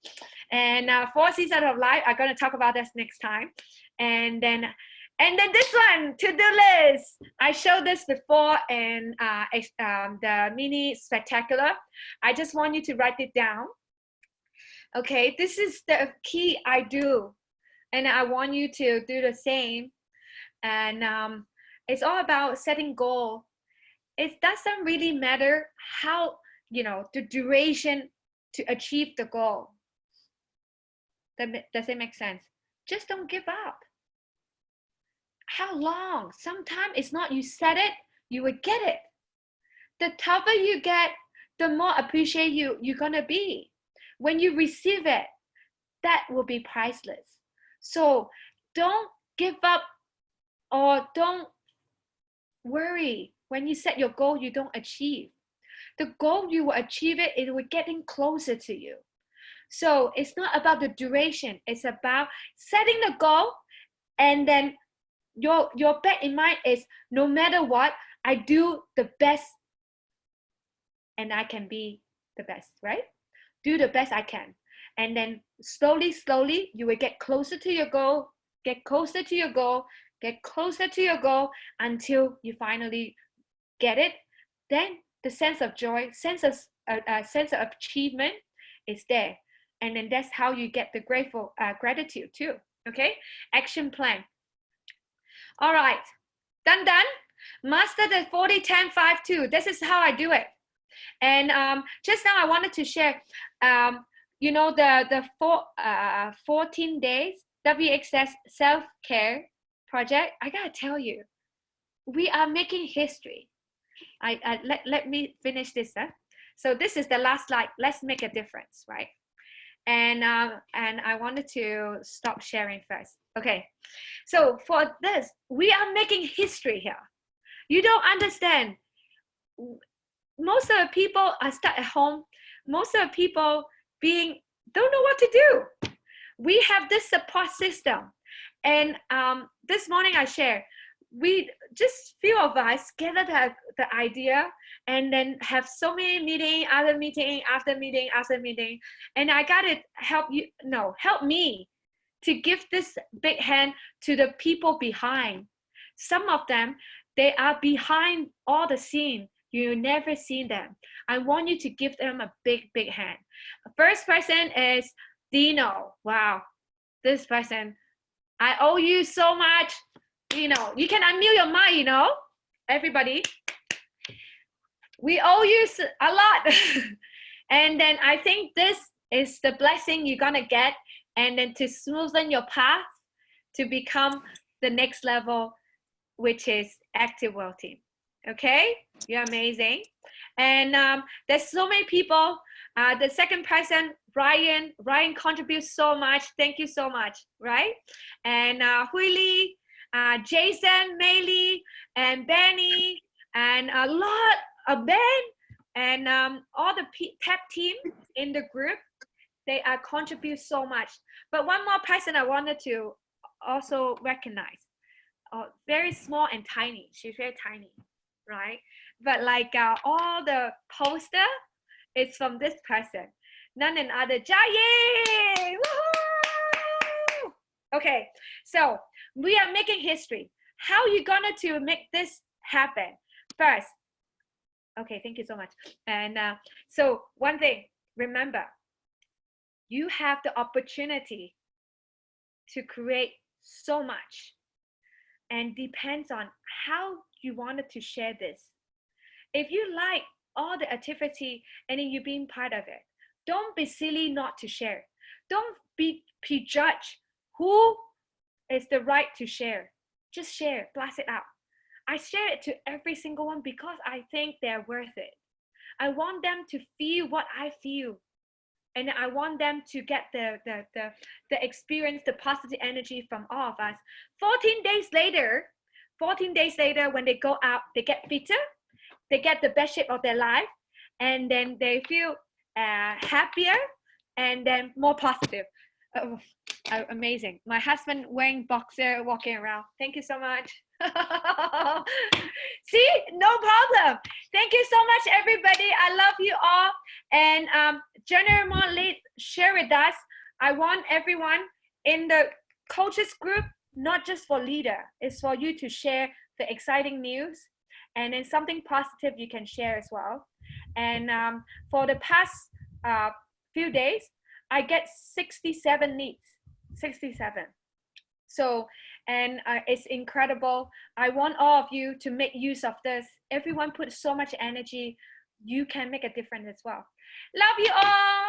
S1: And 4 seasons of life, I'm going to talk about this next time. And then this one, to-do list. I showed this before in the mini spectacular. I just want you to write it down. Okay, this is the key I do. And I want you to do the same. And it's all about setting goal. It doesn't really matter how, the duration to achieve the goal. Does it make sense? Just don't give up. How long? Sometimes it's not you set it, you will get it. The tougher you get, the more appreciate you're gonna be. When you receive it, that will be priceless. So don't give up or don't worry when you set your goal you don't achieve. The goal you will achieve it will getting closer to you. So it's not about the duration, it's about setting the goal, and then your back in mind is no matter what, I do the best and I can be the best, right? Do the best I can. And then slowly, you will get closer to your goal, get closer to your goal, get closer to your goal until you finally get it. Then the sense of joy, sense of achievement is there. And then that's how you get the gratitude too, okay? Action plan. All right, done. Master the 40-10-5-2. This is how I do it. And just now I wanted to share, the 14 days WXS self-care project. I gotta tell you, we are making history. Let me finish this. So this is the last slide. Let's make a difference, right? And I wanted to stop sharing first. Okay, so for this, we are making history here. You don't understand. Most of the people are stuck at home. Most of the people don't know what to do. We have this support system. And this morning I shared, we just few of us gathered the idea and then have so many meeting after meeting. And I got to help me to give this big hand to the people behind. Some of them, they are behind all the scene. You never seen them. I want you to give them a big hand. The first person is Dino. Wow, this person, I owe you so much. You can unmute your mic, everybody. We owe you a lot. And then I think this is the blessing you're gonna get, and then to smoothen your path to become the next level, which is active world team. Okay, you're amazing. And there's so many people. The second person, Ryan contributes so much. Thank you so much, right? And Huili, Jason, Maylee, and Benny, and a lot of Ben, and all the pep team in the group. They contribute so much. But one more person I wanted to also recognize. Very small and tiny. She's very tiny, right? But like all the poster is from this person, none other. Jaye! Woo! Okay, so we are making history. How are you gonna to make this happen? First, okay, thank you so much. And so one thing, remember, you have the opportunity to create so much, and depends on how you wanted to share this. If you like all the activity and then you being part of it, don't be silly not to share. Don't be prejudge who is the right to share. Just share, blast it out. I share it to every single one because I think they're worth it. I want them to feel what I feel, and I want them to get the experience, the positive energy from all of us. 14 days later, when they go out, they get fitter, they get the best shape of their life, and then they feel happier and then more positive. Amazing. My husband wearing boxer, walking around. Thank you so much. See, no problem. Thank you so much, everybody. I love you all. And General Motley, share with us. I want everyone in the coaches group, not just for leader, it's for you to share the exciting news, and then something positive you can share as well. And for the past few days, I get 67 leads. 67. So, and it's incredible. I want all of you to make use of this. Everyone put so much energy. You can make a difference as well. Love you all.